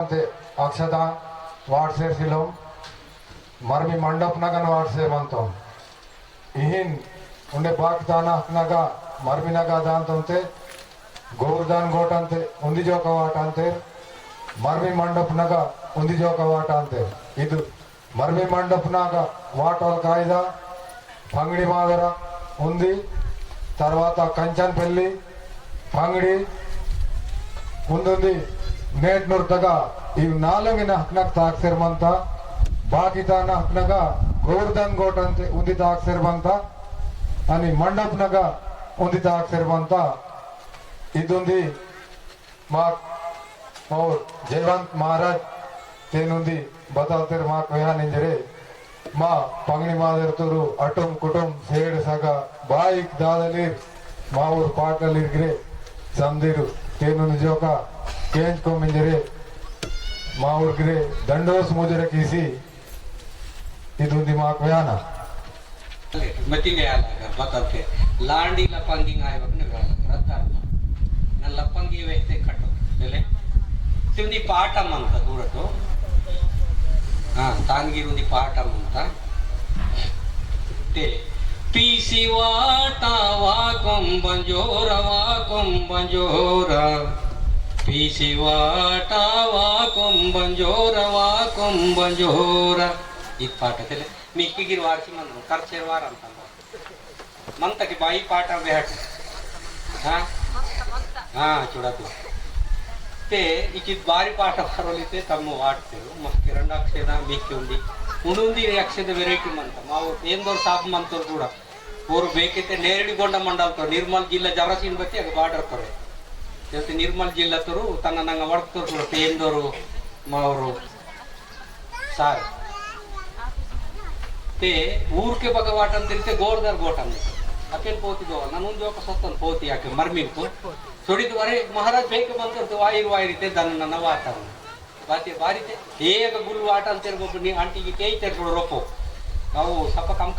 अक्षता वाटसे coelom मरमी मंडप नगन वाटसे मंतों इहिन उन्हें पाकिस्ताना नगा मरमी नगा दांतोंते गोवर्धन गोटंते उंदी जो कवाटंते मरमी मंडप नगा उंदी जो कवाटंते इदु मरमी मंडप नगा वाटल कायदा पंगड़ी मादर उंदी तरवाता कंचन पेल्ली पंगड़ी उंदी नेटनूर्तगा इव नालंगिन हक्नक ताक्सिरमंत बाकितान हक्नगा गोवर्धन गोटंते उंदी ताक्सिरमंत अनि मंडपनग उंदी ताक्सिरमंत इदुंदी मा और जयवंत महाराज तेनुंदी बताल्तिर मा कोया निंजरे मा पंगणी मादरतुरु अटुम कुटुम सेड सगा बाइक दादलीर मा और पाटलिरग्रे समदिरु तेनुंदी जोका केंज को मिंजरे माउर्ग्रे दंडोस मुजरे किसी इदुंदी मा कोयाना मती वेयाला बतलते लांडी लपंगी आय बने वेयाला रत्ता न लपंगी वेते कटो लेले तिंदी पाटम ಅಂತ ದೂರಟು ತಾನ್ಗಿರುಂದಿ ಪಾಟಂ ಅಂತ ते पीसी वाटावा कुंभंजोरा पीसी वाटावा कुंभंजोरा ಇದು ಪಾಠ ತಲೆ ಮಿಕ್ಕಿಗಿರು ವಾರ್ಸಿ ಮಂದ್ರು ಖರ್ಚೇರ್ ವಾರ ಅಂತ ಮಂತಕ್ಕೆ ಬಾಯಿ ಪಾಠ ಬೇಹಟ ಚೂಡತು ते इचित बारी पाठ फरवलीते तಮ್ಮ वाटतेರು मस्त ಎರಡು ಅಕ್ಷರ ಮಿಕ್ಕಿ ಉಂಡಿ ಅಕ್ಷದ ವೆರೈಟಿ ಮಂತ ಮಾವು ಏಂದೋರ್ ಸಾಬ್ ಮಂತೋರ್ ಕೂಡ ಅವರು ಬೇಕಿತ್ತೆ ನೇರಡಿಗೊಂಡ ಮಂಡಲ್ತೋ ನಿರ್ಮಲ್ ಜಿಲ್ಲಾ ಜರಸಿನ್ ಬತ್ತಿ ಆಗ ಬಾರ್ಡರ್ ತೋರೆ ಜೊತೆ ನಿರ್ಮಲ್ ಜಿಲ್ಲಾ ತೋರು ತನ್ನ ನಂಗ ವರ್ಕ್ತೋರ್ ಕೂಡ ಏಂದೋರು ಮಾವರು ಸಾರ್ ते ऊर के बग वाटन तिरते गोरदार गोटन अकेल पोती दो ननुन जो का सतन पोती आके मरमिन को थोड़ी द्वारे महाराज बेके बनकर तो वायर ते दन न वाटन बाते बारी ते एक गुल वाटन तेर गोबनी आंटी की केई तेर थोड़ो रोपो अವು ಸಪ ಕಮ್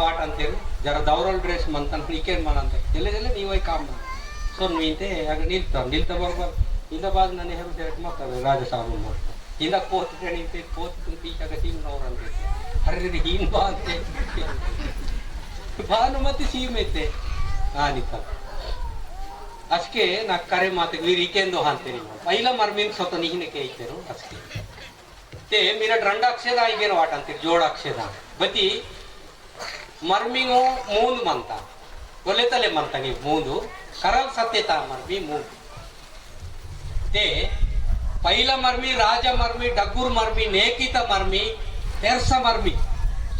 ವಾಟ ಅಂತೇಳಿ ಜರ ದೌರಲ್ ಡ್ರೆಸ್ ಮಂತನ್ ಇಕೇನ್ ಮಾಡಂತೆ ಜಲ್ಲೆ ನೀವೈ ಕಾಮ್ ಸೊನ್ ಮೀಂತೆ ಆಗ ನಿಲ್ತ ಬರ್ಬರ್ ಇಂದ ಬಾದ್ ನನ್ನ ಹೆರು ಡೇಟ್ ಮಾಡ್ತಾರೆ ರಾಜ ಸಾಬು ಮಾಡ್ತಾರೆ ಇಂದ ಪೋತ್ ಟ್ರೇನಿಂಗ್ ಪೋತ್ ಪೀಚಾಗ ಟೀಮ್ ನವರಂತೆ हर्रे हीन बात भानुमति सीमेते निका ಅಸ್ಕೆ ನಾ ಕರೆ ಮಾತೆ ವೀರಿಕೆಂದು ಹಾಂತೇರಿ ಪೈಲ ಮರ್ಮಿನ್ ಸೊತ ನಿಹಿನೆ ಕೇಯ್ತೆರು ಅಸ್ಕೆ ते मेरा ड्रंड अक्षेद आईगेन वाटंतीर जोड अक्षेद बती मर्मिंगो मूंद मंता बोले तले मंतंगी मूंदु करल सत्यता मर्मी मूंद ते पहिला मर्मी राजा मर्मी डगुर मर्मी नेकित मर्मी तेरस मर्मी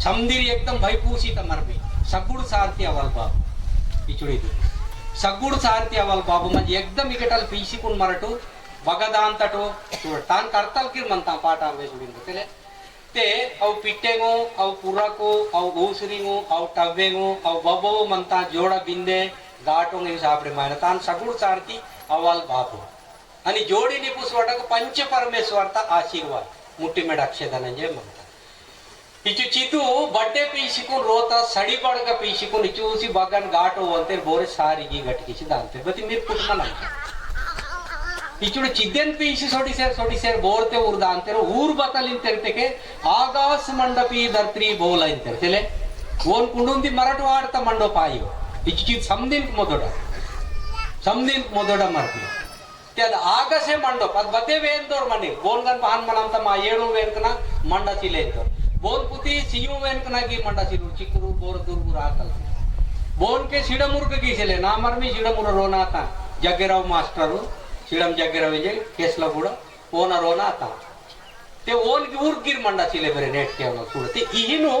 समदिरी एकदम भयपूषित मर्मी सगुड़ सारथी अवल बाबू पिचुड़ी सगुड़ सारथी अवल बाबू म्हणजे एकदम इकटल पीसिकुन मरटू बगदांतटो तान करतल किर मनता पाटा वेजुडिंग तेले ते अव पिट्टेगो अव पुरको अव ऊसरिगो अव टव्वेगो अव बबो मनता जोड़ा बिंदे गाटो ने सापडे मायना तान सगुड़ सारथी अवल बाबू आणि जोडी निपुसवटक पंच परमेश्वरता आशीर्वाद मुट्टी मेड अक्षेदनंजे म्हणता इचु चितु बड्डे पीसिकुन रोता सड़ी पड़ग पीसिकुन इचूसी बगन गाटो अंते बोरे सारिगी गटकिसी दांते बती मीर कुटमन अंते इचुड चिद्देन पीसी सोटी सेर बोरते उर्दा अंतेरो ऊर बतलिन तेरतेके आगास मंडपी धर्त्री बोल अंतेर तेले ओन कुंडुंदी मराठ वाडता मंडपायो इचु चित समदिन मोदोड मरती ते अद आगसे मंडप अद बते वेंदोर मने बोनगन पाहन मनंत मा येळु वेंकना मंड चिलेंतोर बोन पुती सियु वेंकना की मंड चिलु चिकुरु बोर दुर्गुर आकल बोन के सिडमुर्ग गीसेले ना मरमी सिडमुर रोनाता जग्गेराव मास्टरू सिडम जग्गेराव जे केसला गुड ओन रोनाता ते ओन ऊर गिर मंड चिले बेरे नेट केवल सुडते इहिनु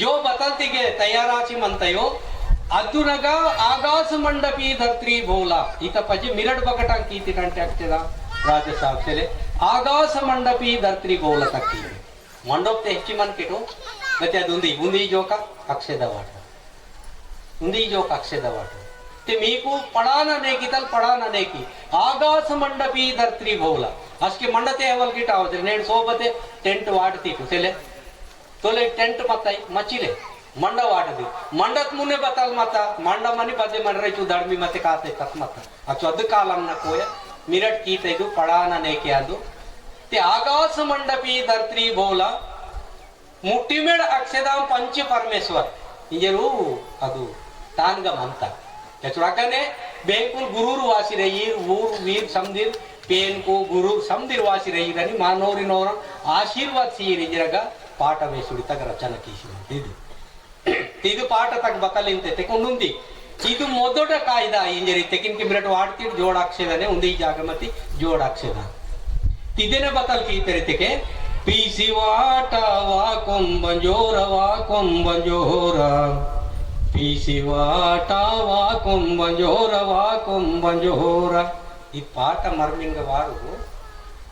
जो बतलतिगे तयाराची मंतयो अदुनग आगास मंडपी धर्त्री बोला इತ पजे मिरड बगटां कीति कंटे अक्षेदा राज साहब सेले आगास मंडपी धर्त्री बोला तक्की मंडप ते ಹೆಚ್ಚಿ मन किटो गते अदुंदी बुंदी जोका अक्षेदा वाट उंदी जोका अक्षेदा वाट ते मीकू पडाना नेकितल पडाना नेकी आगास मंडपी धर्त्री बोला असके मंडते अवल गिट आवदे नेड सोबते टेंट वाटती कुसेले तोले टेंट मताई मचिले मंड वाटदी मंडत मुने बतल मता मंड मनी बदे मनरे चु दडमी मते काते तक मत अचु अद कालम न कोय मिरट की तेगु पडाना नेके ಅದು ते आकाश मंडपी धरत्री बोला मुठीमेड अक्षदाम पंच परमेश्वर इंजेरू ಅದು ತಾನ್ಗ ಮಂತ ಚುರಾಕನೆ बेंकुल गुरुर वासी रही ऊर वीर समदिर पेन को गुरु समदिर वासी रही रनी मानोरी नोर आशीर्वाद सीरी जरगा पाठ वेसुड़ी तक रचना कीसी ಇದು ಪಾಠ ತಗ ಬಕಲಿಂತೆ ತೆಕೊಂಡುಂದಿ ಇದು ಮೊದಲ ಕಾಯ್ದಾ ಇಂಜರಿ ತೆಕಿನ್ ಕಿಮ್ರಟ್ ವಾಡ್ತಿರ್ ಜೋಡಾಕ್ಷೇದನೆ ಉಂದಿ ಜಾಗಮತಿ ಜೋಡಾಕ್ಷೇದ ತಿದೇನೆ ಬಕಲ್ ಕೀತರೆ ತೆಕೆ ಪೀಸಿ ವಾಟ ವಾ ಕೊಂಬಂಜೋರ ಪೀಸಿ ವಾಟ ವಾ ಕೊಂಬಂಜೋರ ಈ ಪಾಠ ಮರ್ಮಿಂಗ ವಾರು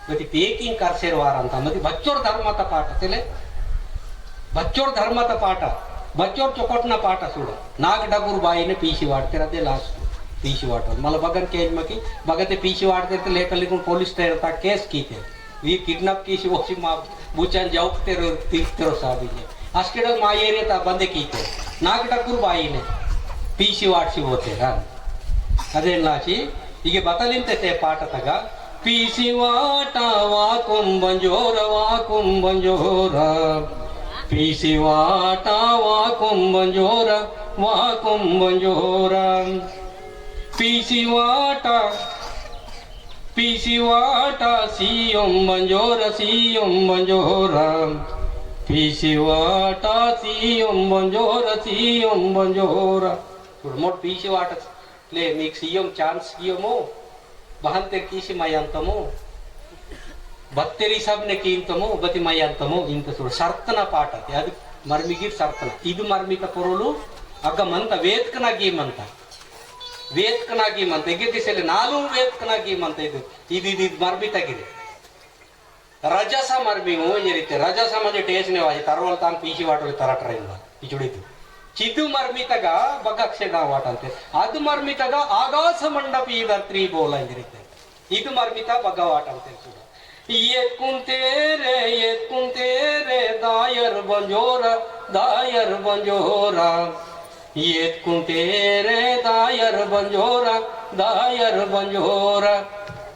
ಮತ್ತೆ ಪೇಕಿಂಗ್ ಕರ್ಸೇರ್ ವಾರ ಅಂತ ಮತ್ತೆ ಬಚ್ಚೋರ್ ಧರ್ಮತ ಪಾಠ ತೆಲೆ बच्चोर धर्माचा पाठ बच्चोर चोकोटना पाठ सोड नाग डागूर बाईने पीसी वाटते राहते लास्ट पीसी वाटत मला बघन केज मकी बघा ते पीसी वाटते तर लेखा लिखून पोलीस तयार केस कीते वी किडनॅप कीसी वोची मा बुचान जाऊकते तीर्थरो साबीजे असकेड मा एरिया बंदे कीते नाग डागूर बाईने पीसी वाटसी होते हा अदे लाची ಹೀಗೆ ಬತಲಿಂತೆ ಪಾಠ ತಗ ಪೀಸಿ ವಾಟ ವಾಕೊಂಬಂಜೋರ पीसी वाटा वा कुंभंजोरा पीसी वाटा सीओम बंजोरा पीसी वाटा सीओम बंजोरा थोड़ा मोट पीसी वाटा ले मीक सीओम चांस सीओमो बहंते कीसी मायांतमो ಬತ್ತೇರಿ ಸಾಬ್ನೆ ಕೀಂತಮೋ ಬತಿ ಮಯ್ಯಂತಮೋ ಇಂತ ಸುಡು ಸರ್ತನ ಪಾಠ ಅದು ಮರ್ಮಿಗಿರ್ ಸರ್ತನ ಇದು ಮರ್ಮಿತ ಪೊರಲು ಅಗ್ಗ ಮಂತ ವೇತ್ಕನಾಗಿ ಮಂತ ಈಗ ದಿಸೆಲೆ ನಾಲ್ಕು ವೇತ್ಕನಾಗಿ ಮಂತ ಇದು ಮರ್ಮಿತಾಗಿದೆ ರಜಸ ಮರ್ಮಿಮು ಏನಿರುತ್ತೆ ರಜಸ म्हणजे ಟೇಸ್ನೆ ವಾಜಿ ತರವಲ್ ತಾನ್ ಪೀಸಿ ವಾಟೋಲಿ ತರಟ್ರ ಇಲ್ಲ ಇಚುಡಿತು ಚಿದು ಮರ್ಮಿತಗ ಬಗಕ್ಷೆ ವಾಟ ಅಂತೆ ಅದು ಮರ್ಮಿತಗ ಆಕಾಶ ಮಂಡಪಿ ಧರ್ತ್ರಿ ಬೋಲ ಇಂದಿರುತ್ತೆ ಇದು ಮರ್ಮಿತ ಬಗ ವಾಟ ಅಂತ ಸುಡು ये कुंते रे दायर बंजोरा ये कुंते रे दायर बंजोरा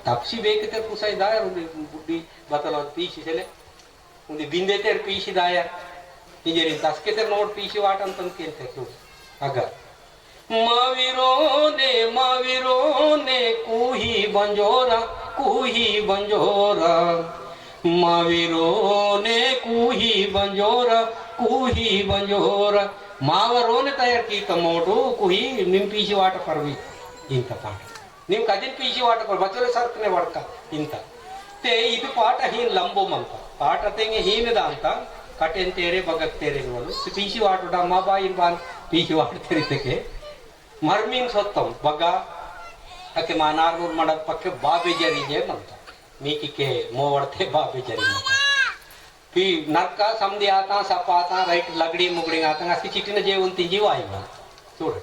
तपसी बेकते कुसाई दायर बुड्डी बतल पीसी चले उन्हें बिंदे तेर पीसी दायर इंजरी तस्के तेर नोट पीसी वाटन तन केते सु अगर मावीरो ने कूही बंजोरा मावीरो ने कूही बंजोरा मावरोने तयार की तमोटू कुही निम पीसी वाट परवी इंत पाठ निम कदिन पीसी वाट पर बचले सर्कने वडका इंत ते ಇದು ಪಾಠ ಹೀನ್ ಲಂಬೋಮಂತ ಪಾಠ ತೆಂಗೆ ಹೀನದ ಅಂತ ಕಟೆನ್ ತೇರೆ ಬಗಕ್ ತೇರೆ ನೋಡು ಪೀಸಿ ವಾಟುಡ ಮಾಬಾಯಿನ್ ಬಾನ್ ಪೀಸಿ ವಾಟ ತೆರಿತಕ್ಕೆ मर्मिंग सोत्तम बगा अके मानारनूर मडद पक्के बाबे जरी जे मनता मीकी के मोवड़ते बाबे जरी मनता पी नरका समधी आता सपाता राइट लगड़ी मुगड़ी आता असी चिटिन जे उंती जीव आई मन చూడు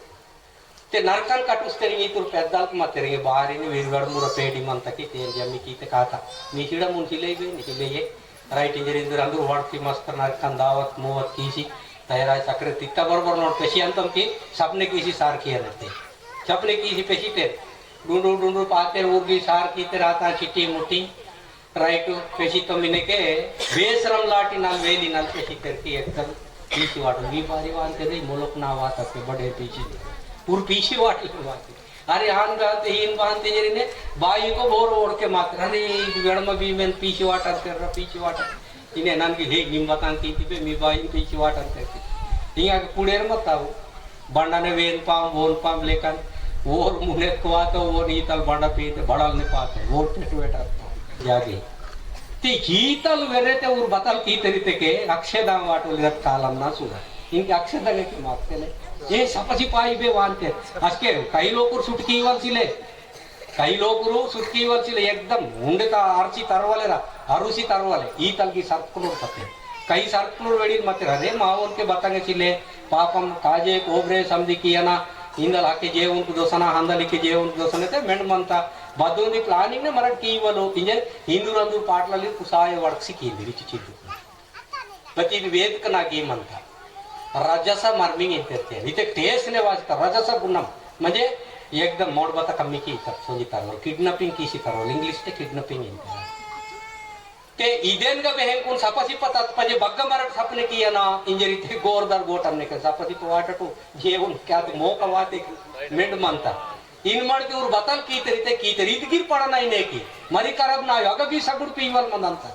ते नरकन कटुस्तरी तुर पेद्दालक मतेरिगे बारिनि विरगड मुर पेडी मनतकी ते जम्मी कीते काता निशिड मुनसिले राइट इंजरी इंदर अंदर वडती मस्त नरकन दावत मोवत कीसी तैयार चक्र तित्ता बरोबर नोट पेशी अंतम की सपने किसी सार किया रहते सपने किसी पेशी ते ढूंढू पाते उर्गी सार की रहता चिट्टी मुट्टी राइट पेशी तो मिने के बेसरम लाटी नाल वेली नाल पेशी करती एकदम पीसी वाट भी बारी वांते दे मुलक ना वात के बड़े पीछे पूर पीछे वाट वाते अरे हान गाते हीन बांते जरी ने बाई को बोर ओढ़ के मात्र अरे गड़म भी में पीछे वाट कर रहा पीछे वाट इन्हें ननगे हे निम्बतान कीती पे मी बाई पीछे वाट करते हिंगा पुडेर मत आओ बंडाने वेन पाम बोन पाम लेकर ओर मुने कुआ तो वो नीतल बंडा पीते बड़ल ने पाते वो टेटवेटा जागे ती हीतल वेरेते और बतल की तरीते के अक्षदाम वाटो लिरत कालम ना सुना इनके अक्षदागे की मागते ले ये सपसी पाई बे वानते असके कई लोग सुटकी वलसिले कई लोग सुटकी वलसिले एकदम उंडेता आर्ची तरवालेरा अरुसी तरवाले ई तलगी सर्कुलूर पते कई सर्कुलूर वेडिल मते अरे मावोन के बतंगे चिले पापम काजे कोब्रे समझी कियना इंदल हाके जेवुन को दोसना हंदली के जेवुन को दोसने ते मेंड मनता बदुंदी प्लानिंग ने मरड कीवलो इंजे हिंदू रंदू पाटलली कुसाय वडक्सी कींदी रिची चिद्दु बती वेद कनागी मनता रजस मर्मिंग इंतेते इते टेस्ट ने वाजता रजस गुणम म्हणजे एकदम मोड बता कमी की तक सोजी तरवल किडनैपिंग कीसी तरवल इंग्लिश ते किडनैपिंग इंते ते इदेन का बेहन कोण सपासिप तात्पाजे बग्ग मराठ सपने किया ना इंजरी ते गोरदार गोटन ने सपासिप वाटटू जेवण क्या ते मोका वाते मेंड मानता इन ಮಾಡ್ತಿ ಇವರು ಬತಲ್ ಕೀತರಿ ಇದಗಿರ್ ಪಡನ ಇನೇಕಿ ಮರಿ ಖರಾಬ್ ನಾ ಯಾಗಗಿ ಸಗುಡ್ ಪೀವಲ್ ಮಂದಂತ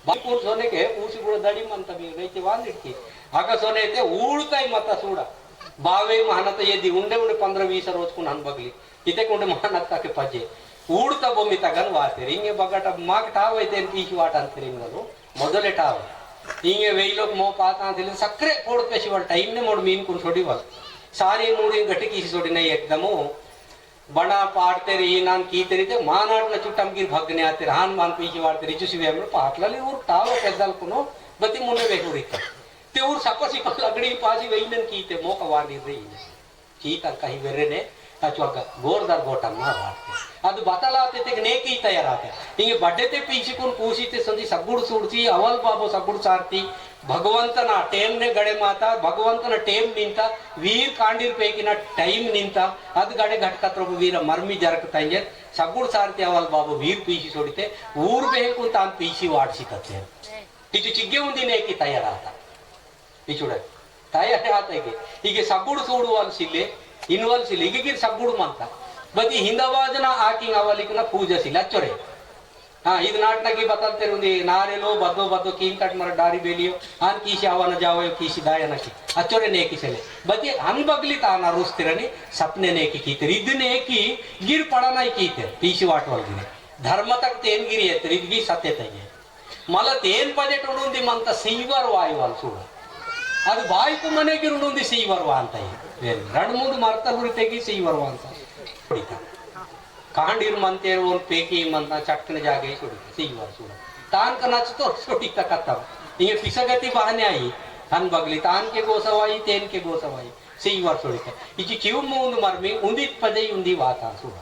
ಬಾಪೂರ್ ಸೋನೆಗೆ ಊಸಿಗುಳ ದಡಿ ಮಂತ ಬಿ ರೈತಿ ವಾಂದಿಟ್ಟಿ ಆಗ ಸೋನೆ ಐತೆ ಊಳ್ತಾಯಿ ಮತ ಸೂಡ ಬಾವೆ ಮಹನತ ಎದ್ದಿ ಉಂಡೆ 15-20 रोजकून हन बगली इथे कोंडे महानत ताके पाजे ಊಡ್ತಾ ಬೊಮ್ಮಿ ತಗನ್ ವಾತಿರಿ ಹಿಂಗೆ ಬಗಟ ಮಾಕ್ ಟಾವ್ ಐತೆ ಪೀಚಿ ವಾಟ ಅಂತೀರಿ ಹಿಂಗಲು ಮೊದಲೇ ಟಾವ್ ಹಿಂಗೆ ವೆಯ್ಲೋಗ್ ಮೋ ಪಾತ ಅಂತಿಲ್ಲ ಸಕ್ಕರೆ ಕೊಡ್ ಪೆಸಿವಲ್ ಟೈಮ್ ನೆ मोड मीन कुन छोड़ी वाल सारी मूडी गटी की छोड़ी नहीं एकदम बड़ा पाड़ते रही नान की तेरी ते मानाट न चुट्टम गिर भगने आते हान मान पीछे वाड़ते रही चुसी वेम पाटलाली और टाव पेदल कुनो बती मुने वेहुरी ते और सपसी लगड़ी पासी वेइनन की ते मोक वानी रही की ता कहीं वेरे ने ಅಚ್ಚುವಾಗ ಗೋರ್ದಾರ್ ಗೋಟನ್ನ ಮಾಡ್ತೆ ಅದು ಬತಲಾತೆ ನೇಕಿ ತಯಾರಾತೆ ಹಿಂಗೆ ಬಡ್ಡೆತೆ ಪೀಚಿಕೊಂಡು ಕೂಸಿತೆ ಸಂದಿ ಸಗ್ಗುಡು ಸುಡ್ತಿ ಅವಲ್ ಬಾಬು ಸಗ್ಗುಡು ಸಾರ್ತಿ ಭಗವಂತನ ಟೇಮ್ನೆ ಗಡೆ ಮಾತಾ ಭಗವಂತನ ಟೇಮ್ ನಿಂತ ವೀರ್ ಕಾಂಡಿರ್ ಪೇಕಿನ ಟೈಮ್ ನಿಂತ ಅದು ಗಡೆ ಘಟಕತ್ರೊಬ್ಬ ವೀರ ಮರ್ಮಿ ಜರಕ್ತಾ ಹಿಂಗೆ ಸಗ್ಗುಡು ಸಾರ್ತಿ ಅವಲ್ ಬಾಬು ವೀರ್ ಪೀಸಿ ಸೊಡಿತೆ ಊರ್ ಬೇಕು ಅಂತ ಪೀಸಿ ವಾಡ್ಸಿಕತ್ತೆ ಇಚು ಚಿಗ್ಗೆ ಉಂದಿ ನೇಕಿ ತಯಾರಾತ ಇಚುಡ ತಯಾರಿ ಆತಗೆ ಹೀಗೆ ಸಗ್ಗುಡು ಸೂಡುವಲ್ ಸಿಲ್ಲೆ इनवल सिले गिर सगुड़ मानता बदी हिंदवाजना आकिंग आवलिकನ पूजा सिले अच्चोरे हां इद नाटना की बतलते रुंदी नारेलो बदो बदो कीन कट मर डारी बेलियो आन कीसी आवन जावयो कीसी दायना की अच्चोरे ने की सेले बदी अन बगली ताना रुस्तिरनी सपने ने की रिदने की गिर पड़ना कीते पीसी वाटवल गिरे धर्म तक तेन गिरी है रिदगी सत्य तये मला तेन बजेट उंदी मंत सीवर वायुवल सूड ಅದು ಬಾಯಿಕು ಮನೆಗೆ ರುಣುಂದಿ ಸೀವರ್ವ ಅಂತ ಎರಡು ಮೂರು ಮರ್ತಲು ತೆಗಿ ಸೀವರ್ವ ಅಂತ ಹೊಡಿತ ಕಾಂಡಿರ್ ಮಂತೇರು ಒಂದು ಪೇಕಿ ಮಂತ ಚಕ್ಕನ ಜಾಗೆ ಸುಡಿತ ಸೀವರ್ ಸುಡ ತಾನ್ का नचतो सुटित कत्ता ये पिसगति बहाने आई हन बगली तान के गोसवाई तेन के गोसवाई सीवर सुडित इची किव मूंद मर्मी उंदित पदे उंदी वाता सुड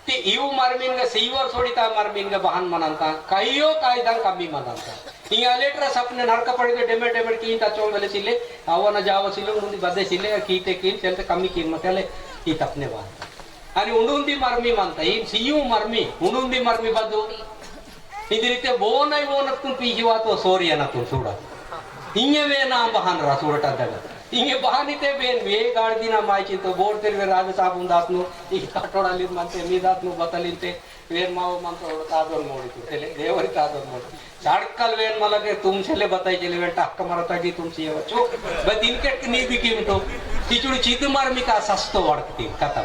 ते इव मर्मिन ग सीवर सोडिता मर्मिन ग बहन मनंता कहियो कायदा कमी मनंता ಹಿಂಗ ಲೇಟರ್ ಸಪ್ನೆ ನರಕ ಪಡೆಗೆ ಡೆಮೆ ಡೆಮೆ ಕೀಂತ ಚೋಂಗಲೆ ಸಿಲೆ ಅವನ ಜಾವ ಸಿಲೆ ಮುಂದಿ ಬದ್ದೆ ಸಿಲೆ ಕೀತೆ ಕೀನ್ ಚಂತ ಕಮ್ಮಿ ಕೀನ್ ಮತ್ತಲೆ ಈ ತಪ್ನೆ ವಾ आणि ಉಂಡುಂದಿ ಮರ್ಮಿ ಮಂತ ಈ ಸಿಯು ಮರ್ಮಿ ಉಂಡುಂದಿ ಮರ್ಮಿ ಬದ್ದು ಇದಿ ರೀತಿ ಬೋನೈ ಬೋನಕ್ಕುನ್ ಪೀಹಿ ವಾತೋ ಸೋರಿಯನ ತು ಸೂಡ ಹಿಂಗೆ ವೇನ ಬಹನ್ ರಾ ಸೂಡಟದಾಗ ಹಿಂಗೆ ಬಹಾನಿತೆ ಬೇನ್ ವೇ ಗಾಡ್ದಿನ ಮಾಯ್ಚಿಂತ ಬೋರ್ ತೆರ್ವೆ ರಾಜ ಸಾಬುನ್ ದಾತ್ನು ಈ ಕಟ್ಟೋಡಲ್ಲಿ ಮಂತೆ ಮೀ ದಾತ್ನು ಬತಲಿಂತೆ ವೇನ್ ಮಾವ ಮಂತ ತಾದೋರ್ ನೋಡಿತು ತೆಲೆ ದೇವರಿ ತಾದೋರ್ ನೋಡಿ झाड़कल वेन मलगे तुम छले बताई चले वेन टक्क मरता की तुम सी बच्चो बस इनके नी बिकी मिटो किचुड़ी चीद मार्मी का सस्तो वड़कती कथा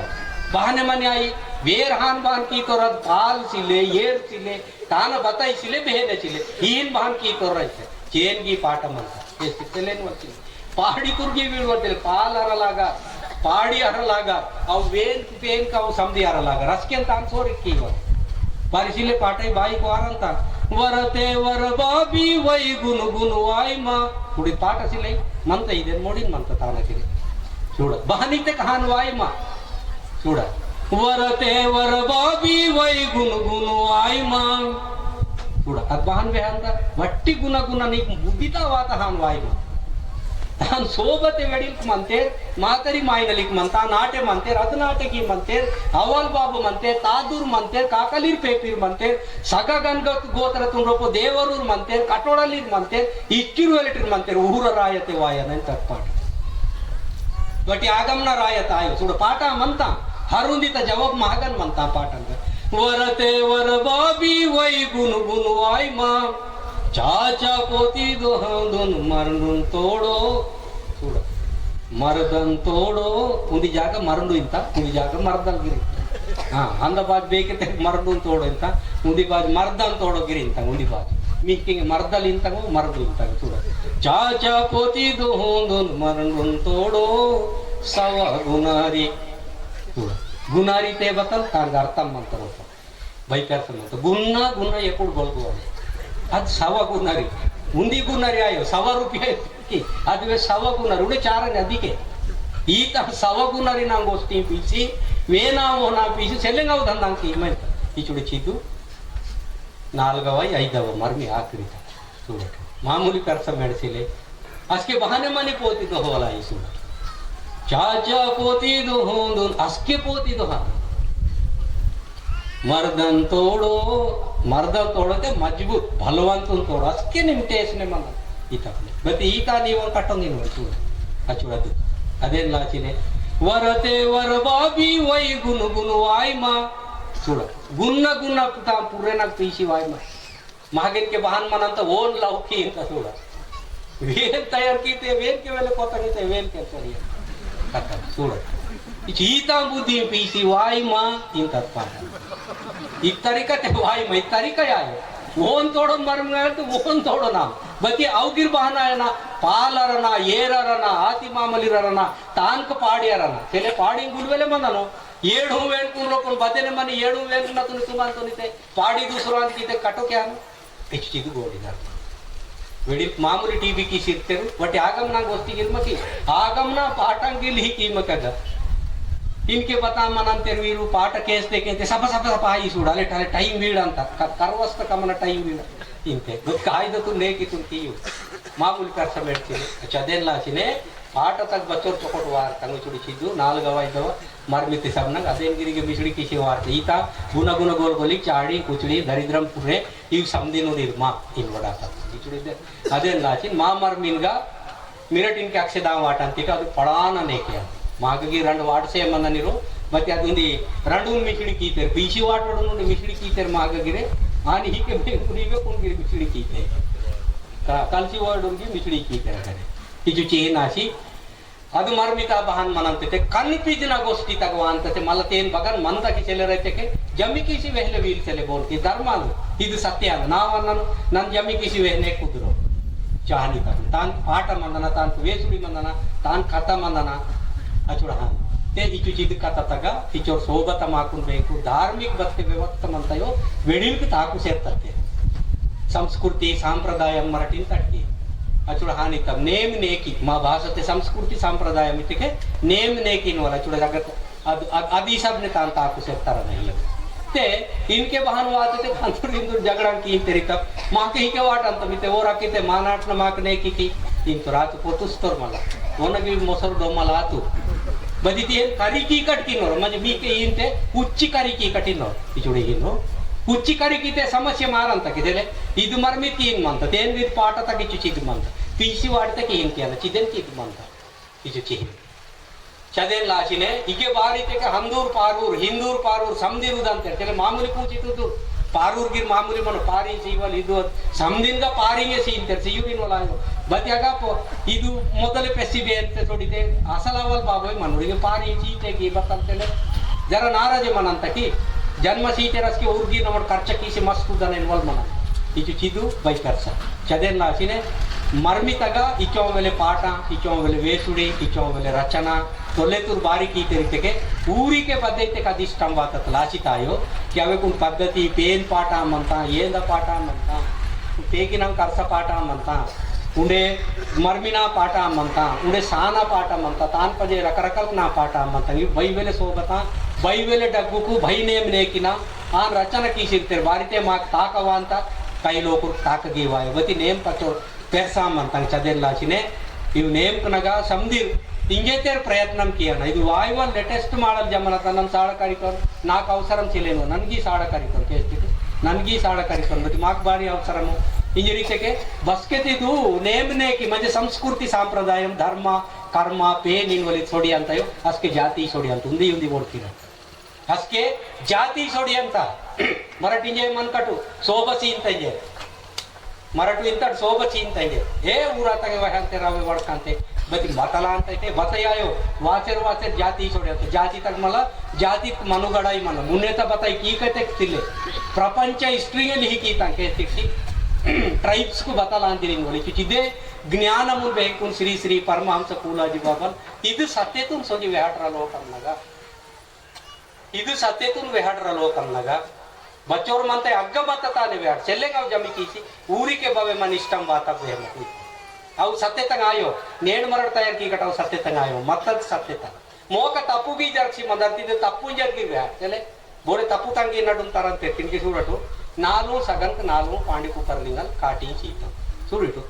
बहाने मने आई वेर हान बान की तो रद पाल सिले येर सिले तान बताई सिले बेहने सिले हीन बान की तो रहे चेन की पाट मनता ये सिलेन वच्ची पहाड़ी कुर्गी वीडवते पाल हरलागा पाड़ी हरलागा अव वेन पेन का समधी हरलागा रसकेन तान सोरी की व बारिशिले पाटाई बाई को आरंता वरते वर बाबी वै गुन गुन वाई मा थोड़ी पाट असिले मंत इदे मोडिन मंत ताना किरे చూడ బహనితే కహాన్ వాయి మా చూడ వరతే వర బాబీ వై గున గున వాయి మా చూడ అద్ బహన్ వేహంత వట్టి గున గున నీ బుద్ధితా వాత హాన్ వాయి మా तान सोबते वेडिक मनते मातरी मायनलिक मनता नाटे मनते रदनाटे की मनते अवल बाबू मनते तादूर मनते काकलीर पेपीर मनते सगा गणगत गोत्रतुन रोपो देवरूर मनते कटोडलीर मनते इक्किर वेलिटर मनते ऊर रायते वायन ಅಂತ ಪಾಠ ಬಟ್ ಆಗಮನ ರಾಯತ ಆಯೋ ಸುಡ ಪಾಠ ಮಂತ ಹರುಂದಿತ ಜವಾಬ್ ಮಹಗನ್ ಮಂತ ಪಾಠ ವರತೆ ವರ ಬಾಬಿ ವೈ ಗುನು ಗುನು ವಾಯ್ ಮಾ चाचा पोती दोन मरंडून तोडो చూడ मरदन तोडो उंदी जाग मरंडू इंत उंदी जाग मरदल गिरी अंद बाज बेकिते मरंडून तोडो इंत उंदी बाज मरदन तोडो गिरी इंत उंदी बाज मीकिंग मरदल इंतगो मरंडू इंत చూడ चाचा पोती दोन मरंडून तोडो सवा गुनारी చూడ गुनारी ते बतल तांग अर्थम अंतर बೈ पेर्सन गुन्ना गुन्ना एपुड बोलगोवाली ಅದು ಸವ ಗುಣರಿ ಉಂದಿ ಗುಣರಿ ಆಯೋ 100 ರೂಪಾಯಿ की ಅದುವೆ ಸವ ಗುಣರಿ ಉಡೆ ಚಾರನೆ ಅದಕ್ಕೆ ಈತ ಸವ ಗುಣರಿ ನಾ ಗೋಸ್ತಿ ಪೀಸಿ ವೇನಾ ಓನಾ ಪೀಸಿ ಸೆಲೆಂಗಾವ ದಂದಂಕಿ ಮೈ ಇಚುಡಿ ಚೀತು ನಾಲ್ಗವೈ ಐದವ ಮರ್ಮಿ ಆಕ್ರಿತ చూడ ಮಾಮೂಲಿ ಕರ್ಸ ಮೆಡಿಸಿಲೆ ಅಸ್ಕೆ ಬಹಾನೆ ಮನೆ ಪೋತಿದ್ದು ಹೋಲ ಈ ಸುಡ ಚಾಚಾ ಪೋತಿದ್ದು ಹೋಂದು ಅಸ್ಕೆ ಪೋತಿದ್ದು ಹಾ मर्दन तोड़ो ते मजबूत बलवंतन तोड़ो असके निमटेसने मन इतने बट ईता ನೀವು ಕಟ್ಟಂಗಿ ನೋಡಿ ಚೂಡ ಅಚುಡದು ಅದೇನ್ ಲಾಚಿನೆ ವರತೆ ವರಬಾಬಿ ವೈ ಗುನು ಗುನು ವಾಯ್ಮಾ चूड गुन्न गुन्न ता पुरेनाग पीसी वायमा मागेन के बहान मनंत ओन लौकी ಅಂತ चूड वेन तयार कीते वेन के वेले कोतंगिते वेन के सरी कट्ಟ चूड ಈತಾ ಬುದ್ಧಿ ಪೀಸಿ ವಾಯ್ಮಾ ಇಂತ ಪಾಠ ಈ ತರಿಕತೆ ವಾಯ್ಮಾ ಈ ತರಿಕ ಯಾಯ ಓನ್ ತೋಡನ್ ಮರಮಗಾಂತ ಓನ್ ತೋಡನ ಬತಿ ಅವಗಿರ್ ಬಹನಾಯನ ಪಾಲರನ ಏರರನ ಆತಿ ಮಾಮಲಿರರನ ತಾನ್ಕ ಪಾಡಿಯರನ ತೆಲೆ ಪಾಡಿ ಗುಲ್ವೆಲೆ ಮಂದನು ಏಳು ವೇನ್ ಕುಂಡ್ರೊಕೊಂಡು ಬದನೆ ಮನೆ ಏಳು ವೇನ್ ನತುನಿ ತುಮಾಂತುನಿತೆ ಪಾಡಿ दुसरान कीते कटो क्या ಹೆಚ್ಚಿದು ಗೋಡಿದಾರ वेडी मामूली टीवी की सिरतेರು बट आगमना गोष्टी गिलमकी आगमना पाठंगिल ही कीमकद इनके बता मनंतेರು वीरू पाठ केस देके सप सप सप आई सुडाले टाले टाइम वीड ಅಂತ करवस्त कमन टाइम वीड इंते कायदतु नेकितु कीयु मामूली कर्स बैठती अच्छा देन लाचिने पाठ तक बच्चों चोकोट वार तंगु चुड़िचिದ್ದು 4 मरमिति सबनंग अदेन गिरिगे मिसड़ी किसी वार्ते ईता गुना गुना गोल गोली चाड़ी कुचड़ी दरिद्रम पुरे इव समदिनु निर्मा इन वडाता इचुड़िदे अदेन लाचिन मा मरमिनगा मिरट इनके अक्षदा वाट अंतिका ಅದು ಪಡಾನ ನೇಕೆ ಮಾಗಗಿ ರಂಡ್ ವಾಟ್ಸೆ ಮಂದನಿರು ಮತ್ತೆ ಅದೊಂದಿ ರಂಡು ಮಿಸಡಿ ಕೀತೆರ್ ಪಿಸಿ ವಾಟೋಡು ಮಿಸಡಿ ಕೀತೆರ್ ಮಾಗಗಿರೆ ಆನಿ ಹೀಗೆ ಬೇಕುರಿವೆ ಕುಂಗಿರಿ ಮಿಸಡಿ ಕೀತೆ ಕಲ್ಸಿ ವರ್ಡುಂಗಿ ಮಿಸಡಿ ಕೀತೆರ್ ಕರೆ ಇಜು ಚೇನಾಸಿ ಅದು ಮರ್ಮಿತ ಬಹನ್ मनंते कन्फ्यूजन गोष्टी तगवांतते मला तेन बगन मनता की चले रहते के जमी किसी वेहले वील चले बोल की धर्म ಇದು ಸತ್ಯ ಅಲ್ಲ ನಾವನ್ನನು ನನ್ನ ಜಮಿ ಕಿಸಿ ವೇಹನೆ ಕುದ್ರು ಚಾಹನಿ ತ ತಾನ್ ಪಾಠ ಮಂದನ ತಾನ್ ವೇಸುಡಿ ಮಂದನ ತಾನ್ ಕಥ ಮಂದನ ಅಚುಡ ಹಾನ್ ते इचु चिद कथा तग इचोर सोबत माकुन बेकु धार्मिक भक्ति व्यवस्था मंतयो वेडिल्क ताकु सेर्तते संस्कृति संप्रदाय मराठीन तट्टी अचुड हानि तब नेम नेकी मा भाषते संस्कृति संप्रदाय मितिके नेम नेकी नोला अचुड जगत आदि सब ने तान ताकु सेर्तर नहीं ते इनके बहन वाते कंतुर इंदुर झगड़ा की तेरी तब माके ही के वाट अंत मिते और आकीते मानाटन माक नेकी की इन तो रात पोतुस्तोर मला ओनगी मोसर डोमला आतु बदिती करी की कटकिनोर म्हणजे मी के इंते उच्ची करी की कटिनोर इचुडे हिनो उच्ची करी की ते समस्या मारंत किदेले ಇದು ಮರ್ಮಿತಿ ಏನ್ ಮಂತ ತೇನ್ ವಿದ್ ಪಾಠ ತಗಿಚು ಚಿದ್ ಮಂತ ಪಿಸಿ ವಾಡ್ತ ಕಿ ಏನ್ ಕೇಳ ಚಿದೆನ್ ಚಿದ್ ಮಂತ ಇಚು ಚಿಹಿ ಚದೇನ್ ಲಾಚಿನೆ ಇಗೆ ಬಾರಿತೆಗೆ ಹಂದೂರ್ ಪಾರೂರ್ ಹಿಂದೂರ್ ಪಾರೂರ್ ಸಮದಿರುದ ಅಂತ ಹೇಳ್ತಾರೆ ಮಾಮೂಲಿ ಕೂಚಿತು ಪಾರೂರ್ ಗಿರ್ ಮಾಮೂಲಿ ಮನ ಪಾರಿ ಜೀವಲ್ ಇದು ಸಮದಿಂದ ಪಾರಿಂಗೆ ಸಿ ಅಂತ ಸಿಯುವಿನ ವಲ ಬದಿಯಾಗ ಇದು ಮೊದಲೇ ಪೆಸಿಬೆ ಅಂತ ತೊಡಿದೆ ಅಸಲಾವಲ್ ಬಾಬೋಯ್ ಮನುರಿಗೆ ಪಾರಿ ಚೀತೆಗೆ ಬತ್ತಂತಲೆ ಜರ ನಾರಾಜೆ ಮನಂತಕಿ जन्म सीते रस के उर्गी नमर खर्च कीसी मस्त दन इन्वॉल्व मना इचु चिदु बೈ खर्च चदेन लाचिने मर्मितगा इचो वेले पाठ इचो वेले वेसुडी इचो वेले रचना तोलेतुर बारी की तेरितेके ಊರಿ के पद्धति का दिष्टम वातत लाचितायो कि अवे कुन पद्धति पेन पाठ मंता येंद पाठ मंता पेकिन कर्स पाठ मंता उंडे मर्मिना पाठ मंता उंडे साना पाठ मंता तान पजे रकरकल ना पाठ मंता इव बೈ वेले सोबता बೈ वेले डग्गुकु बೈ नेम नेकिना आ रचना की सिरतेर बारिते माक ताकवा ಅಂತ ಕೈ ಲೋಕರು ತಾಕಗಿವಾಯ ವತಿ ನೇಮ್ ಪಚೋ ಪೆರ್ಸಾಮ್ ಅಂತ ಚದೆನ್ ಲಾಚಿನೆ ಇವ್ ನೇಮ್ ಕನಗ ಸಮದಿರ್ ಇಂಗೇತೆರ್ ಪ್ರಯತ್ನಂ ಕಿಯನ ಇದು ವಾಯುವಲ್ ಲೇಟೆಸ್ಟ್ ಮಾಡಲ್ ಜಮನತ ನನ್ನ ಸಾಡ ಕಾರ್ಯಕ್ರಮ ನಾಕ್ ಅವಸರಂ ಚಿಲೇನು ನನ್ಗಿ ಸಾಡ ಕಾರ್ಯಕ್ರಮ ಕೇಸ್ತಿತು ನನ್ಗಿ ಸಾಡ ಕಾರ್ಯಕ್ರಮ ವತಿ ಮಾಕ್ ಬಾರಿ ಅವಸರము इंजरीचे बस के तिदु नेमने की म्हणजे संस्कृती संप्रदायम धर्म कर्म पे निवली सोडी ಅಂತ ಅಸ್ಕೆ ಜಾತಿ ಸೋಡಿ ಅಂತ ಉಂದಿ ಉಂದಿ ಓಡ್ತೀರ ಅಸ್ಕೆ ಜಾತಿ ಸೋಡಿ ಅಂತ ಮರಾಠಿ ಜೆ ಮನ್ಕಟು ಸೋಬಸಿ ಅಂತ ಇದೆ ಮರಾಠಿ ಇಂತ ಸೋಬಸಿ ಅಂತ ಇದೆ ಏ ಊರಾತಗೆ ವಹಂತೆ ರಾವೆ ವಡ್ಕಂತೆ ಬತಿ ಮತಲ ಅಂತ ಇದೆ ಬತಯಾಯೋ ವಾಚರ್ ವಾಚರ್ ಜಾತಿ ಸೋಡಿ ಅಂತ ಜಾತಿ ತಗ मला ಜಾತಿ ಮನುಗಡಾಯಿ ಮನ ಮುನ್ನೆತ ಬತಾಯಿ की ಕತೆ ತಿಲೆ ಪ್ರಪಂಚ ಹಿಸ್ಟ್ರಿಯಲ್ಲಿ ಹಿಕೀತ ಕೇತಿಸಿ ट्राइब्स को बताला अंतिरी बोले कि चिदे ज्ञान मुल बेकुन श्री श्री परमहंस पूलाजी बाबा ಇದು ಸತ್ಯತುನ್ ಸೋಜಿ ವ್ಯಾಹಟ್ರ ಲೋಕನ್ನಗ ಇದು ಸತ್ಯತುನ್ ವ್ಯಾಹಟ್ರ ಲೋಕನ್ನಗ बच्चोर मनते अग्ग बतताने व्याहट ಚೆಲ್ಲೆಗಾವ್ ಜಮಿ ಕೀಸಿ ಊರಿಗೆ ಬವೆ ಮನಿಷ್ಟಂ ಬಾತ ಬೇಮಕು ಅವು ಸತ್ಯತಂಗ ಆಯೋ ನೇಣ ಮರಡ್ ತಯಾರ್ ಕಿ ಕಟಾವ್ ಸತ್ಯತಂಗ ಆಯೋ ಮತ್ತದ ಸತ್ಯತ ಮೋಕ ತಪ್ಪು ಬಿ ಜರ್ಸಿ ಮದರ್ತಿದೆ ತಪ್ಪು ಜರ್ಗಿ ವ್ಯಾಹಟ್ ಚೆಲೆ ಬೋರೆ ತಪ್ಪು ತಂಗಿ ನಡುನ್ ತರಂತೆ ತಿನ್ಕಿ ಸೂರಟು नालू सगंत नालू पांडी कुपर लिंगल काटी सीतम सुरिटू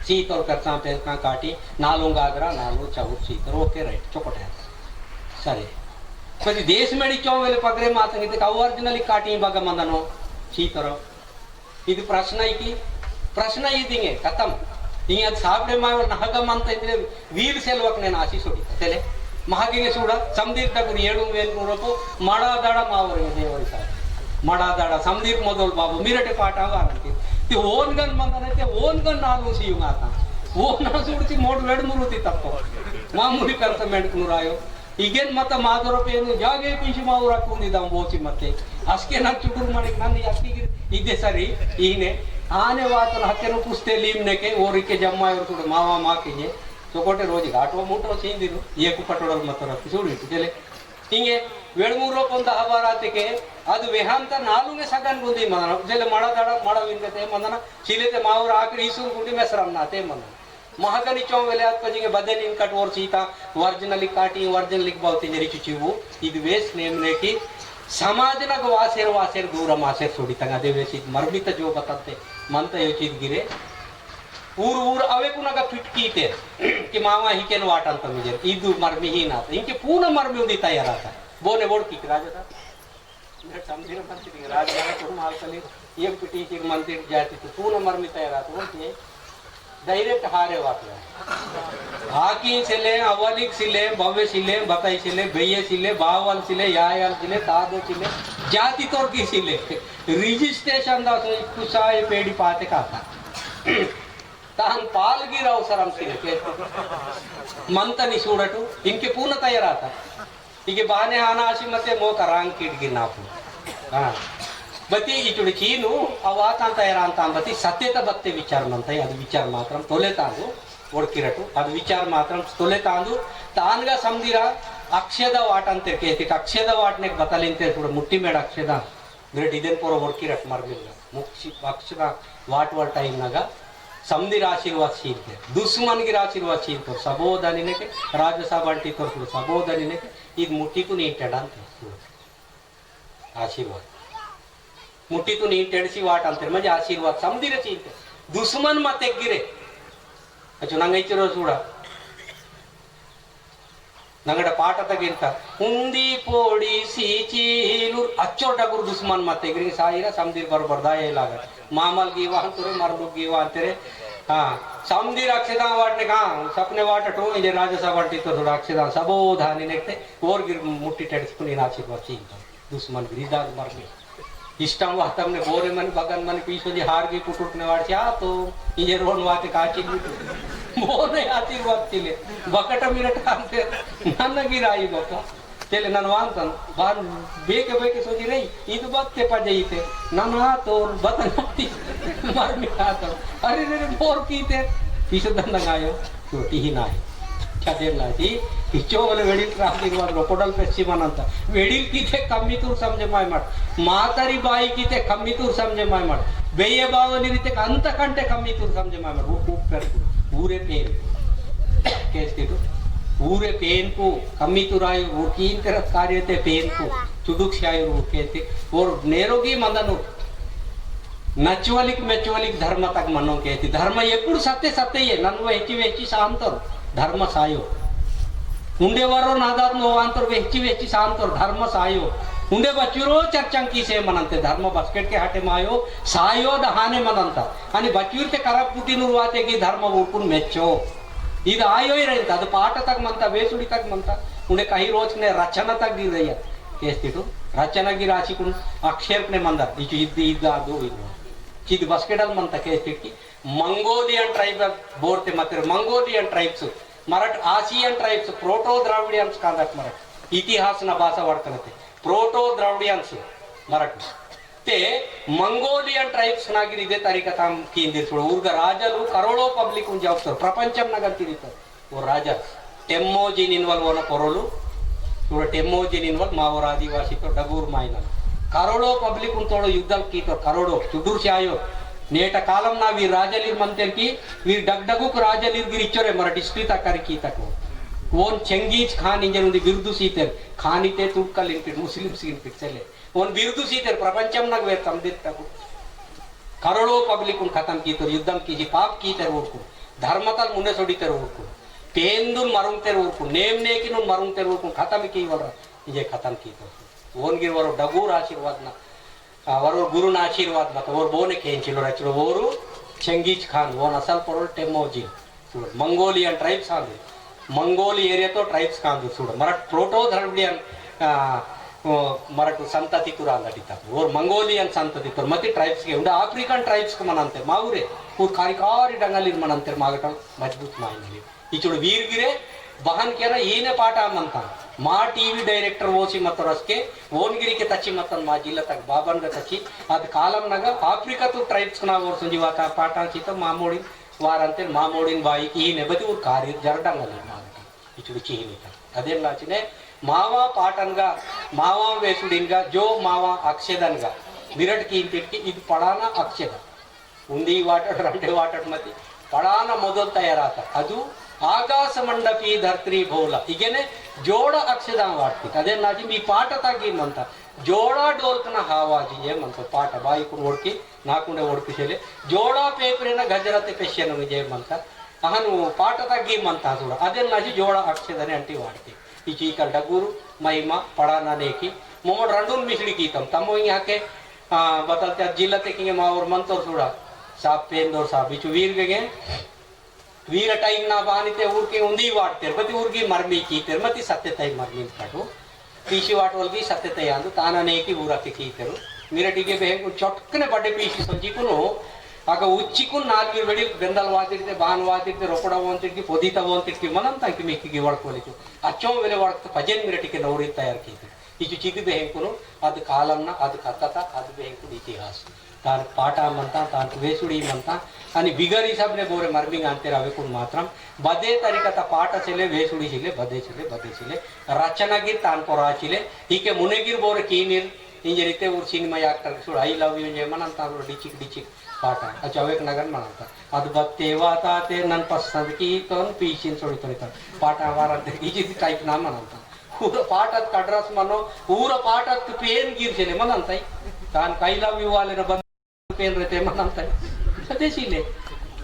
सीतोर करता पेरका काटी नालू गागरा नालू चौर सीतर ओके राइट चौकट है सरे પછી દેશ મેળી ચોવેલે પગરે માತಂಗಿತೆ ಕೌವರ್ಜಿನಲ್ಲಿ ಕಾಟಿ ಭಾಗ ಮಂದನೋ ಚೀತರೋ ಇದು ಪ್ರಶ್ನ ಇದಿಂಗೆ ಕತಂ ಹಿಂಗೆ ಅದು ಸಾಬ್ಡೆ ಮಾವಲ್ ನಹಗಮ್ ಅಂತ ಇದ್ರೆ ವೀಲ್ ಸೆಲ್ವಕ್ నేను ಆಶಿಸೋಡಿ ತಲೆ ಮಹಾಗಿಗೆ ಸೂಡ ಸಮದೀರ್ ತಗುರು 7,700 ರೂಪಾಯಿ ಮಡಾದಾಡ ಮಾವರಿಗೆ ದೇವರಿ ಸಾಬ್ ಮಡಾದಾಡ ಸಮದೀರ್ ಮೊದಲು ಬಾಬು ಮಿರಟೆ ಪಾಠ ಆರಂತಿ ತಿ ಓನ್ ಗನ್ ಮಂದನೈತೆ ಓನ್ ಗನ್ ನಾಲು ಸಿಯು ಮಾತ ಓನ್ ಸುಡ್ತಿ ಮೋಡ್ 2-3 ತಪ್ಪ ಮಾಮೂಲಿ ಕರ್ತ ಮೆಂಡ್ಕುರಾಯೋ ಈಗೇನ್ ಮತ್ತೆ ಮಾದರಪೇನು ಜಾಗೆ ಪಿಂಚಿ ಮಾವು ಹಾಕೊಂಡಿದ್ದಾವ ಬೋಚಿ ಮತ್ತೆ ಅಷ್ಟೇ ನಾನು ಚುಟುರು ಮಾಡಿ ನಾನು ಅಷ್ಟಿಗೆ ಇದ್ದೆ ಸರಿ ಈನೆ ಆನೆ ವಾತನ ಹತ್ತೆನು ಪುಸ್ತೆ ಲೀಮ್ನೆಕೆ ಓರಿಕೆ ಜಮ್ಮ ಇವರು ಕೂಡ ಮಾವ ಮಾಕಿಗೆ ಚೊಕೋಟೆ ರೋಜಿಗೆ ಆಟೋ ಮೂಟೋ ಚೇಂದಿರು ಏಕು ಪಟೋಡಲ್ ಮತ್ತೆ ಸುಡಿಟ್ಟು ಜಲೆ ಹಿಂಗೆ 7-3 ರೂಪಾಯಿ ಒಂದು ಹಬಾರಾತಿಗೆ ಅದು ವೆಹಾಂತ ನಾಲುಗೆ ಸಗನ್ ಗುಂದಿ ಮದನ ಜಲೆ ಮಡದಾಡ ಮಡವಿಂಗತೆ ಮಂದನ ಚಿಲೆತೆ ಮಾವ್ರ ಆಕರಿ ಈಸೂರು ಗುಂಡಿ ಮೆಸರಮ್ನಾತೆ ಮಂದನ महागनी चौवेले आत्पजिंगे बदनी कट और सीता वर्जनली काटी वर्जनली बावती जरी चुचिवु ಇದು ವೇಸ್ ನೇಮನೆಕಿ ಸಮಾಜನಗ ವಾಸೇರ್ ದೂರ ಮಾಸೇರ್ ಸೋಡಿತಂಗ ಅದೇ ವೇಸ್ ಇದು ಮರ್ಮಿತ ಜೋ ಬತತ್ತೆ ಮಂತ ಯೋಚಿದ್ ಗಿರೆ ಊರ್ ಅವೆ ಕುನಗ ಫಿಟ್ಕೀತೆ कि मावा हिकेन वाट ಅಂತ ಮಿಜರ್ ಇದು ಮರ್ಮಿ ಹೀನಾತ ಇಂಕೆ ಪೂರ್ಣ ಮರ್ಮಿ ಉಂದಿ ತಯಾರಾತ ಬೋನೆ ಬೋಡ್ ಕಿಕ್ ರಾಜದ समझिर मंत्री राजगार करून आलकली एक पिटी की मंत्री जाती तो पूर्ण मर्मी तयारात ओके डायरेक्ट हारे वाटलं हाकी सिले अवलिक सिले भव्य सिले बताई सिले भैये सिले बावल सिले यायल सिले तादो सिले जाति तोर की सिले रिजिस्ट्रेशन दा सो कुसाय पेडी पाते काता तान पालगिर अवसरम सिले मंतनी सूडटु इनके पूर्ण तयाराता ಹೀಗೆ ಬಾನೆ ಹಾನಾಶಿ ಮತ್ತೆ ಮೋಕ ರಾಂಗ್ ಕಿಡ್ಗಿ ನಾಪು ಬತ್ತಿ ಇಚುಡಿ ಚೀನು ಅವಾತಾಂತ ಏರ ಅಂತ ಅಂಬತಿ ಸತ್ಯತ ಬತ್ತೆ ವಿಚಾರ ಮಂತ ಅದು ವಿಚಾರ ಮಾತ್ರ ತೊಲೆತಾಂದು ಒಡ್ಕಿರಟು ಅದು ವಿಚಾರ ಮಾತ್ರ ತೊಲೆತಾಂದು ತಾನ್ಗ ಸಮದಿರ ಅಕ್ಷಯದ ವಾಟ್ ಅಂತ ಕೇತಿ ಅಕ್ಷಯದ ವಾಟ್ನೆ ಬತಲಿಂತೆ ಕೂಡ ಮುಟ್ಟಿ ಮೇಡ ಅಕ್ಷಯದ ಗ್ರೇಟ್ ಇದನ್ ಪೂರ ಒಡ್ಕಿರಟ್ ಮರ್ಮಿಲ್ಲ ಮುಕ್ಷಿ ಅಕ್ಷದ ವಾಟ್ ಟೈಮ್ನಾಗ समदीर आशीर्वाद शीलते दुश्मन गिर आशीर्वाद शीलतो सबोधनी ने के राजसभा अंटी तोर सबोधनी ने के इद मुट्टी को नीटेड अंत आशीर्वाद मुट्टी को नीटेडसी वाट अंतर म्हणजे आशीर्वाद समदीर शीलते दुश्मन मते गिरे अचो ನಂಗೈತಿರೋ ಸೂಡ ನಂಗಡ ಪಾಠ ತಗಿಂತ ಹುಂದಿ ಪೋಡಿ ಸೀಚೀಲು ಅಚ್ಚೋಟ ಗುರು ದುಶ್ಮನ್ ಮತ್ತೆ ಗಿರಿಗೆ ಸಾಯಿರ ಸಮದೀರ್ ಬರೋಬರ್ ದಾಯ ಇಲ್ಲಾಗ मामल गीवा अंतरे मरदुक गीवा अंतरे हाँ समदीर अक्षदा वाटने का सपने वाट टो इजे राजसभा वाटी तो थोड़ा अक्षदा सबो धानी नेकते और गिर मुट्टी टेडस्पुनी नाची बची दुश्मन गिरिदाग मरने इष्टम वातम ने बोरे मन बगन मन पीछे जी हार की कुटुटने वाट आ तो इजे रोन वाते काची बोने आशीर्वाद चिले बकट मिनट कांते नन्न गिराई बका तेले ನಾನು ವಾಂತನ್ ಬಾನ್ ಬೇಕೆ ಸೋಜಿ ರೈ ಇದು ಬತ್ತೆ ಪಜೈತೆ ನಾನು ಆತೋ ಬತನತಿ ಮರ್ಮಿ ಆತೋ ಅರೆ रे मोर कीते पिसदंगायो छोटी ही नाही छदेलाची हिचोवल वेडिल ट्राफिकवर रोकोडल पश्चिमन ಅಂತ वेडिल कीते कमी तूर समझे माय माड मातारी बाई कीते कमी तूर समझे माय माड बेये बावली रीते अंत कंटे कमी तूर समझे माय माड वो कर पूरे पेन कैसे तो पूरे पेन को कमी तुराय वो कीन तरफ कार्य थे पेन को चुडुक शायर वो कहते और नेरोगी मंदनु नचवलिक मेचवलिक धर्म तक मनो कहते धर्म एప్పుడు सत्य ये नन्व ಹೆಚ್ಚಿ शांतर धर्म सायो उंडे वरो नादात नो अंतर ಹೆಚ್ಚಿ शांतर धर्म सायो उंडे बच्चुरो चर्चंकी से मनंते धर्म बास्केट के हाटे मायो सायो दहाने मनंत आणि बच्चूर ते करप पुटीनुर वाते की धर्म उरकुन मेच्चो ಇದು ಆಯೋ ಇರಂತ ಅದು ಪಾಠ ತಗ ಮಂತ ಬೇಸುಡಿ ತಗ ಮಂತ ಉಂಡೆ ಕೈ ರೋಚನೆ ರಚನಾ ತಗ ಗಿರಯ್ಯ ಕೇಸ್ತಿತು ರಚನಾ ಗಿರ ಆಚಿಕು ಅಕ್ಷರನೆ ಮಂದ ಇಚು ಇದ್ದ ಅದು ಇದು ಚಿದ್ ಬಸ್ಕೆಟಲ್ ಮಂತ ಕೇಸ್ತಿಟ್ಕಿ ಮಂಗೋಲಿಯನ್ ಟ್ರೈಬ್ ಬೋರ್ತೆ ಮತ್ತೆ ಮಂಗೋಲಿಯನ್ ಟ್ರೈಬ್ಸ್ ಮರಾಠ ಆಸಿಯನ್ ಟ್ರೈಬ್ಸ್ ಪ್ರೋಟೋ ದ್ರಾವಿಡಿಯನ್ಸ್ ಕಾಂದಕ್ ಮರಾಠ ಇತಿಹಾಸನ ಭಾಷಾ ವಾಡ್ಕನತೆ ಪ್ರೋಟೋ ದ್ರಾವಿಡಿಯನ್ಸ್ ಮರಾಠ ते मंगोलियन ट्राइब्स नागिर इदे तारीख ताम कींदिर सोड उर्ग राजलु करोड़ो पब्लिक उन जावस्तर प्रपंचम नगर तिरित वो राजा टेम्मोजिन इन्वॉल्व होना पोरोलु सोड टेम्मोजिन इन्वॉल्व मावर आदिवासी तो डगूर माइना करोड़ो पब्लिक उन तोड़ो युद्धल की तो करोड़ो चुडूर से आयो नेट कालम ना वी राजलीर मंतेर की वी डगडगुक राजलीर गिरिचोरे मराठी स्ट्रीट आकार की तक ओन चंगीज खान इंजन उंदी बिरुदु सीते खानिते तुक्कल इनपिट मुस्लिम सीन पिट चले ओन बिरुदु सीते प्रपंचम नग वे समदित तकु करोड़ों पब्लिक उन खत्म की तो युद्धम की जी पाप की तर उनको धर्मतल मुन्ने सोडी तर उनको पेंदुन मरुंग तर उनको नेम ने की नुन मरुंग तर उनको खत्म की वल इजे खत्म की तो ओनगिर वर डगूर आशीर्वाद ना वर गुरु ना आशीर्वाद मत वर बोने खेंचिलो रचलो वोरु चंगीज खान वो असल परोल टेमोजी मंगोलियन ट्राइब्स आंदे मंगोली एरिया तो ट्राइब्स कांदु सूड मराठ प्रोटो द्रविडियन मराठू संतति कुरा अंदटिता और मंगोलियन संतति तो मति ट्राइब्स के उंडा अफ्रीकन ट्राइब्स को मनंते माउरे पूर कारिकारी डंगली मनंते मागटल मजबूत माइनली इचुड वीरगिरे बहन के ना येने पाठ मंता मा टीवी डायरेक्टर वोसी मतरस्के ओनगिरी के तची मतन मा जिल्ला तक बाबन ग तची अद कालम नग अफ्रीका तो ट्राइब्स ना और संजीवाता पाठ चित मामोड़ी वारंते मामोड़िन बाई की नेबति और कार्य जरडंगली मागट इचुड चीनिता अदे लाचिने मावा पाटनगा मावा वेसुडिनगा जो मावा अक्षेदनगा विरट की इंटिकी इद पड़ाना अक्षेद उंदी वाटट रंडे वाटट मति पड़ाना मोदल तयाराता अदु आकाश मंडपी धर्त्री भोला इगेने जोड़ अक्षेद वाटती अदे लाची मी पाट तागी मंता जोड़ा डोल्कना हावाजी ये मंता पाट बाई कुन ओडकी नाकुंडे ओडकी सेले जोड़ा पेपरेना गजरते पेशेन विजय मंता अहनु पाट तागी मंता जोड़ा अदे लाची जोड़ा अक्षेदने अंटी वाटती ಈ ಚೀಕಲ್ ಡಗೂರು ಮಹಿಮಾ ಪಡಾನ ನೇಕಿ ಮೊಮಡ್ ರಂಡೂನ್ ಮಿಸ್ಡಿ ಕೀತಮ್ ತಮ್ಮೋ ಯಾಕೆ ಬದಲ್ತೆ ಜಿಲ್ಲಾ ತೆಕಿಗೆ ಮಾವರ್ ಮಂತೋರ್ ಸುಡ ಸಾಪ್ ಪೇಂದೋರ್ ಸಾಪ್ ಬಿಚು ವೀರ್ಗೆ ವೀರ ಟೈಮ್ ನಾ ಬಾನಿತೆ ಊರ್ಕೆ ಉಂದಿ ವಾಡ್ತೇರ್ ಬತಿ ಊರ್ಗಿ ಮರ್ಮಿ ಕೀತೇರ್ ಮತಿ ಸತ್ಯ ತೈ ಮರ್ಮಿ ಕಟು ಪೀಸಿ ವಾಟೋಲ್ಗಿ ಸತ್ಯ ತೈ ಅಂದು ತಾನ ನೇಕಿ ಊರಕ್ಕೆ ಕೀತೇರು ಮಿರಟಿಗೆ ಬೇಂಕು ಚೊಟ್ಕನೆ ಬಡ್ಡೆ ಪೀಸಿ ಸಂಜಿಕುನು ಆಗ ಉಚ್ಚಿಕುನ್ ನಾಲ್ಗಿರ್ ಬೆಡಿ ಬೆಂದಲ್ ವಾದಿರ್ತೆ ಬಾನ್ ವಾದಿರ್ತೆ ರೊಪಡ ವಂತಿರ್ತಿ ಪೊದಿತ ವಂತಿರ್ತಿ ಮನಂತ ಅಂಕಿ ಮೆಕ್ಕಿಗೆ ಒಡ್ಕೊಲಿತು ಅಚ್ಚೋ ವೆಲೆ ಒಡ್ಕ ಭಜನ್ ಮಿರಟಿಗೆ ನೌರಿ ತಯಾರ್ ಕೀತು ಇಚು ಚಿಗಿ ಬೇಂಕುನು ಅದು ಕಾಲಂನ ಅದು ಕಥತ ಅದು ಬೇಂಕು ಇತಿಹಾಸ ತಾನ್ ಪಾಠ ಮಂತ ತಾನ್ ವೇಸುಡಿ ಮಂತ आणि बिगर हिसाबने बोरे मर्मिंग अंतेर अवेकुन मात्रम बदे तरीकता पाठ चिले वेसुडी चिले बदे चिले रचनागिर तान पोराचिले हीके मुनेगिर बोरे कीनिर इंजे रीते ऊर सिनेमा एक्टर सुड आई लव यू जे मनंत डिचिक पाठ अच्छा अवेक नगर मनंत ಅದು ಬತ್ತೇವಾತಾತೆ ನನ್ನ ಪಸಂದ್ ಕಿ ತನ್ ಪೀಚಿನ್ ಸೊಡಿತೊಳಿತ ಪಾಠ ವಾರಂತೆ ಇಜಿ ಟೈಪ್ ನಾ मनंत ಊರ ಪಾಠತ್ ಕಡ್ರಸ್ ಮನೋ ಊರ ಪಾಠತ್ ಪೇನ್ ಗಿರ್ಸೆಲೆ मनंतೈ ತಾನ್ ಕೈ ಲವ್ ಯು ವಾಲೆನ ಬಂದ पेन रहते मनंतೈ सतेशिले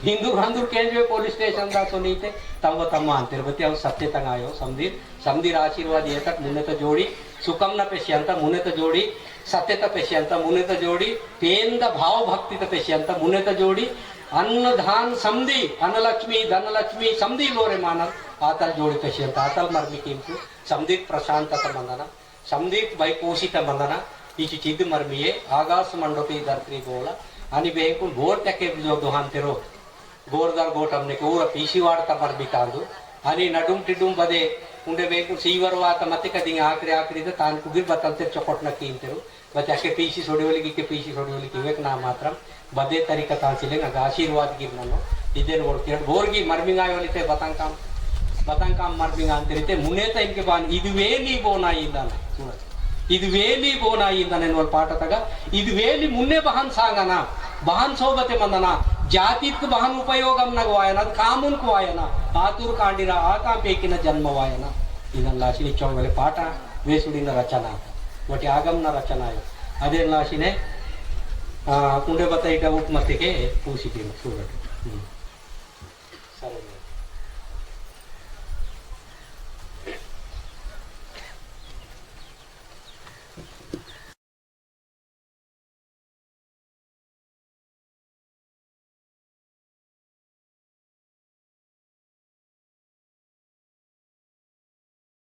हिंदू हंदूर केंद्र पोलीस स्टेशन दा तो नहीं थे तम तम अंतर बते अव सत्य तंगायो समधीर आशीर्वाद येतात मुने तो जोड़ी सुकमना पेशियंत मुने तो जोड़ी सत्यता पेशियंत मुने तो जोड़ी पेंद भाव भक्ति तो पेशियंत मुने तो जोड़ी अन्न धान समधी अनलक्ष्मी धनलक्ष्मी समधी लोरे मानल आतल जोड़ी पेशियंत आतल मर्मी किंतु समधीर प्रशांतत मंदना समधीर वैपोषित मंदना इची चिद मर्मिये आगास मंडपी धर्त्री बोला आणि बेंकुन बोर त्याके जो दोहान तेरो गोरदार गोट हमने ऊर पीसी वाड़ता मर बितांदु आणि नडुम टिडुम बदे उंडे बेंकुन सीवर वात मते कदी आखरी तो तान कुगिर बतलते चोकोट न कींतेरो बते आके पीसी सोडीवली की पीसी सोडीवली की वेक ना मात्रम बदे तरीका तांसिले न आशीर्वाद गिरननो इदेन ओडकिर बोरगी मर्मिंग आयोली ते बतंकाम मर्मिंग अंतरिते मुनेत इनके बान इदुवे नी बोना इंदाने सुन ಇದು ವೇಲಿ ಬೋನಾಯಿಂದ ನೆನ್ವಲ್ ಪಾಠ ತಗ ಇದು ವೇಲಿ ಮುನ್ನೆ ಬಹನ್ ಸಾಂಗನ ಬಹನ್ ಸೋಬತೆ ಮಂದನ ಜಾತಿಕ್ ಬಹನ್ ಉಪಯೋಗಂ ನಗ ವಾಯನ ಅದು ಕಾಮುನ್ಕ್ ವಾಯನ ಆತುರ್ ಕಾಂಡಿರ ಆತಾ ಪೇಕಿನ ಜನ್ಮ ವಾಯನ ಇದನ್ನ ಲಾಶಿನಿ ಚೌಗಲೆ ಪಾಠ ವೇಸುಡಿನ ರಚನಾ ಒಟ್ಟಿ ಆಗಮ್ನ ರಚನಾ ಅದೇ ಲಾಶಿನೆ ಕುಂಡೆ ಬತ್ತ ಇಟ್ಟ ಉಪ್ಮತ್ತಿಗೆ ಪೂಸಿತೀನಿ ಸೂರಟ್ ಸರಿ